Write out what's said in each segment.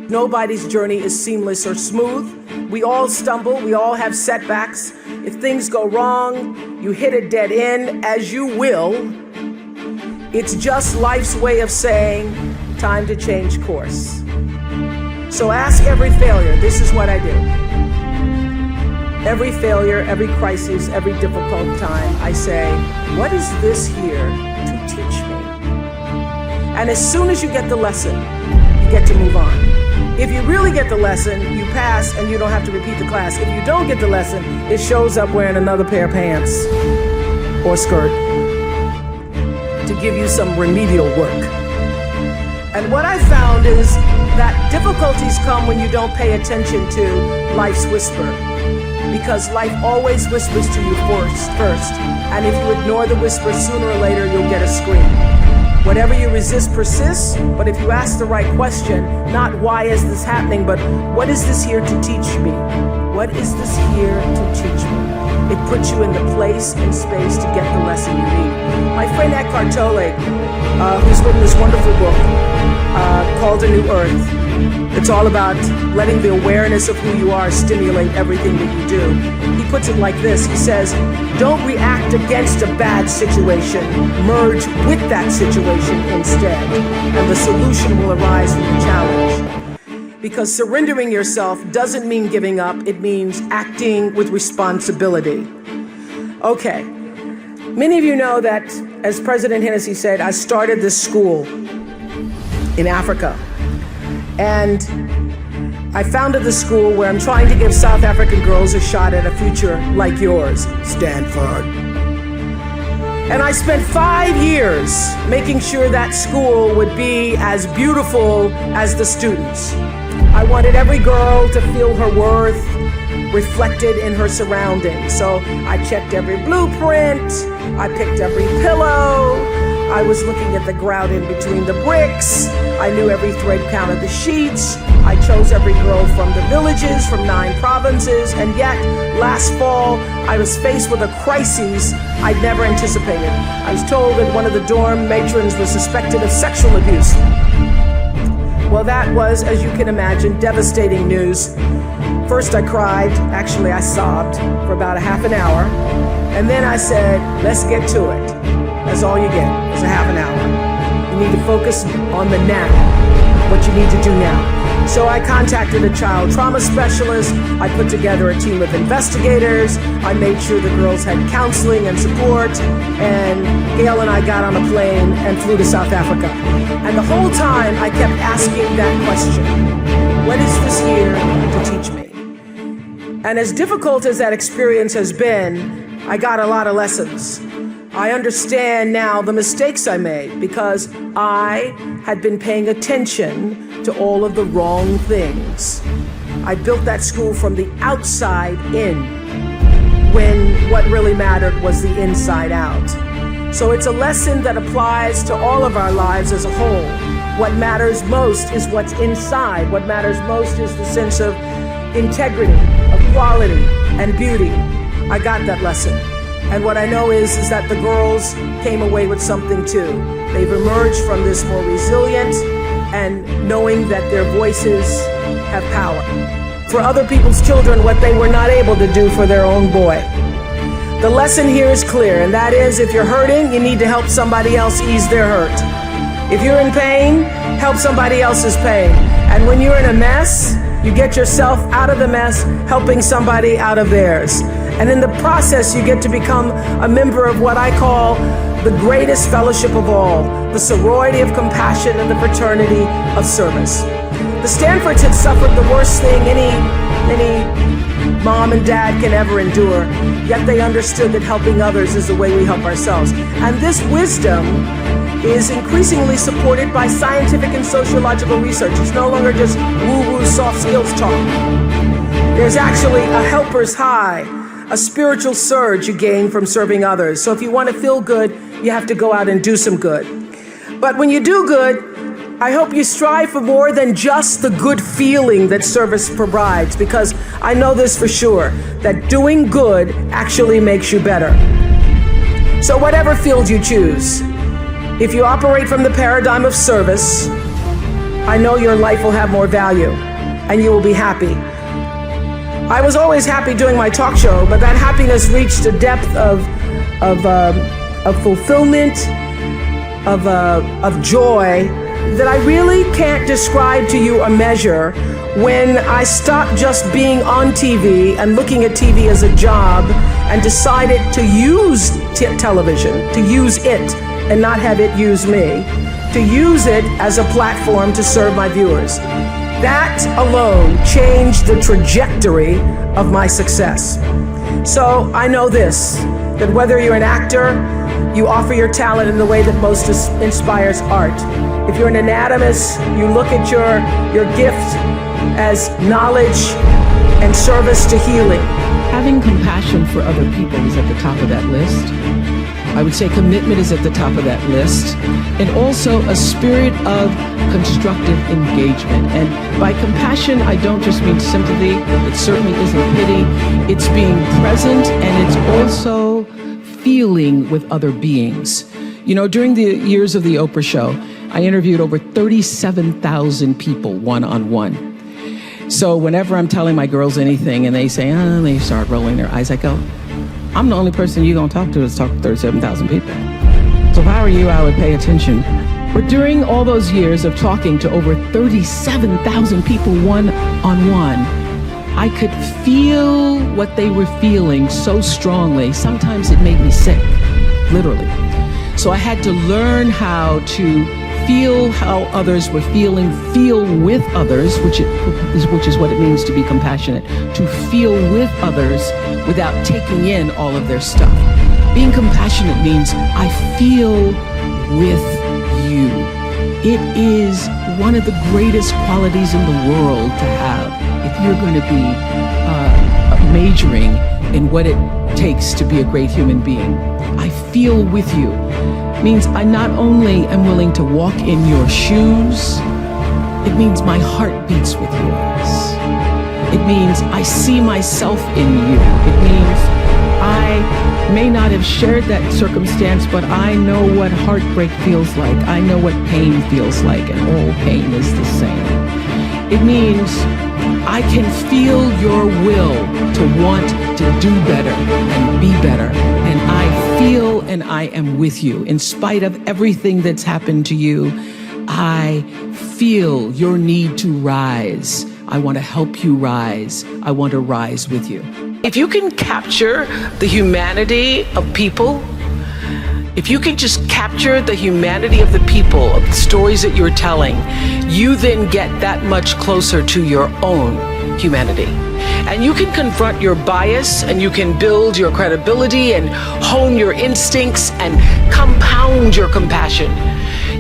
Nobody's journey is seamless or smooth. We all stumble, we all have setbacks. If things go wrong, you hit a dead end, as you will. It's just life's way of saying, time to change course. So ask every failure, this is what I do. Every failure, every crisis, every difficult time, I say, what is this here to teach me? And as soon as you get the lesson, you get to move on. If you really get the lesson, you pass and you don't have to repeat the class. If you don't get the lesson, it shows up wearing another pair of pants or skirt to give you some remedial work. And what I found is that difficulties come when you don't pay attention to life's whisper, because life always whispers to you first. And if you ignore the whisper, sooner or later you'll get a scream. Whatever you resist persists, but if you ask the right question, not why is this happening, but what is this here to teach me? What is this here to teach me? It puts you in the place and space to get the lesson you need. My friend Eckhart Tolle, who's written this wonderful book called A New Earth, it's all about letting the awareness of who you are stimulate everything that you do. He puts it like this. He says, don't react against a bad situation. Merge with that situation instead, and the solution will arise from the challenge. Because surrendering yourself doesn't mean giving up. It means acting with responsibility. Okay. Many of you know that, as President Hennessy said, I started this school in Africa. And I founded the school where I'm trying to give South African girls a shot at a future like yours, Stanford. And I spent 5 years making sure that school would be as beautiful as the students. I wanted every girl to feel her worth reflected in her surroundings. So I checked every blueprint, I picked every pillow, I was looking at the grout in between the bricks. I knew every thread count of the sheets. I chose every girl from the villages, from 9 provinces, and yet, last fall, I was faced with a crisis I'd never anticipated. I was told that one of the dorm matrons was suspected of sexual abuse. Well, that was, as you can imagine, devastating news. First I cried, actually I sobbed for about a half an hour, and then I said, let's get to it. That's all you get, is a half an hour. You need to focus on the now, what you need to do now. So I contacted a child trauma specialist, I put together a team of investigators, I made sure the girls had counseling and support, and Gail and I got on a plane and flew to South Africa. And the whole time I kept asking that question, what is this here to teach me? And as difficult as that experience has been, I got a lot of lessons. I understand now the mistakes I made because I had been paying attention to all of the wrong things. I built that school from the outside in, when what really mattered was the inside out. So it's a lesson that applies to all of our lives as a whole. What matters most is what's inside. What matters most is the sense of integrity, of quality, and beauty. I got that lesson. And what I know is that the girls came away with something too. They've emerged from this more resilient and knowing that their voices have power. For other people's children, what they were not able to do for their own boy. The lesson here is clear, and that is if you're hurting, you need to help somebody else ease their hurt. If you're in pain, help somebody else's pain. And when you're in a mess, you get yourself out of the mess, helping somebody out of theirs. And in the process, you get to become a member of what I call the greatest fellowship of all, the sorority of compassion and the fraternity of service. The Stanfords had suffered the worst thing any mom and dad can ever endure, yet they understood that helping others is the way we help ourselves. And this wisdom is increasingly supported by scientific and sociological research. It's no longer just woo-woo soft skills talk. There's actually a helper's high, a spiritual surge you gain from serving others. So if you want to feel good, you have to go out and do some good. But when you do good, I hope you strive for more than just the good feeling that service provides, because I know this for sure, that doing good actually makes you better. So whatever field you choose, if you operate from the paradigm of service, I know your life will have more value and you will be happy. I was always happy doing my talk show, but that happiness reached a depth of fulfillment, of joy that I really can't describe to you or measure when I stopped just being on TV and looking at TV as a job and decided to use television, to use it and not have it use me, to use it as a platform to serve my viewers. That alone changed the trajectory of my success. So I know this, that whether you're an actor, you offer your talent in the way that most inspires art. If you're an anatomist, you look at your gift as knowledge and service to healing. Having compassion for other people is at the top of that list. I would say commitment is at the top of that list. And also a spirit of constructive engagement. And by compassion, I don't just mean sympathy. It certainly isn't pity. It's being present, and it's also feeling with other beings. You know, during the years of the Oprah show, I interviewed over 37,000 people one-on-one. So whenever I'm telling my girls anything and they say, they start rolling their eyes, I go, I'm the only person you're gonna talk to that's talked to 37,000 people. So if I were you, I would pay attention. But during all those years of talking to over 37,000 people one-on-one, I could feel what they were feeling so strongly. Sometimes it made me sick, literally. So I had to learn how to feel how others were feeling, feel with others, which is what it means to be compassionate, to feel with others without taking in all of their stuff. Being compassionate means I feel with you. It is one of the greatest qualities in the world to have if you're going to be majoring in what it takes to be a great human being. I feel with you. Means I not only am willing to walk in your shoes, it means my heart beats with yours. It means I see myself in you. It means I may not have shared that circumstance, but I know what heartbreak feels like. I know what pain feels like, and all pain is the same. It means I can feel your will to want to do better and be better. And I feel and I am with you. In spite of everything that's happened to you, I feel your need to rise. I want to help you rise. I want to rise with you. If you can capture the humanity of people, if you can just capture the humanity of the people, of the stories that you're telling, you then get that much closer to your own humanity. And you can confront your bias, and you can build your credibility and hone your instincts and compound your compassion.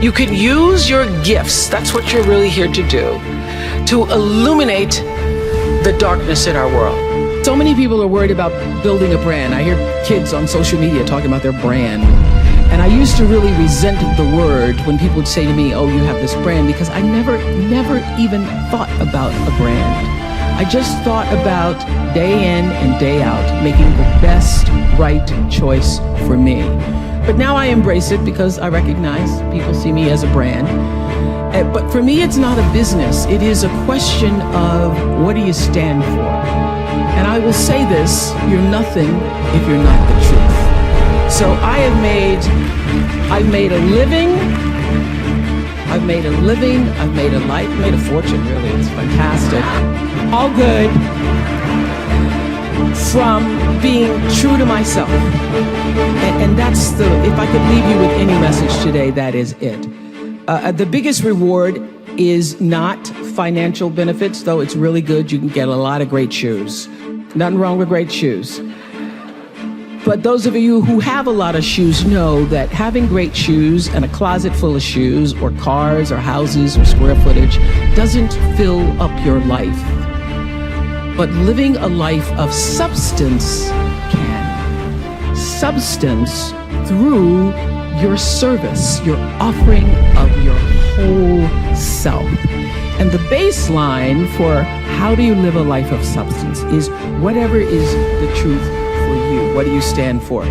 You can use your gifts, that's what you're really here to do, to illuminate the darkness in our world. So many people are worried about building a brand. I hear kids on social media talking about their brand. And I used to really resent the word when people would say to me, oh, you have this brand, because I never even thought about a brand. I just thought about day in and day out, making the best, right choice for me. But now I embrace it because I recognize people see me as a brand. But for me, it's not a business. It is a question of what do you stand for? And I will say this, you're nothing if you're not the truth. So I've made a living, I've made a life, made a fortune, really. It's fantastic. All good from being true to myself. And that's if I could leave you with any message today, that is it. The biggest reward is not financial benefits, though it's really good. You can get a lot of great shoes. Nothing wrong with great shoes. But those of you who have a lot of shoes know that having great shoes and a closet full of shoes or cars or houses or square footage doesn't fill up your life. But living a life of substance can. Substance through your service, your offering of your whole self. And the baseline for how do you live a life of substance is whatever is the truth for you. What do you stand for?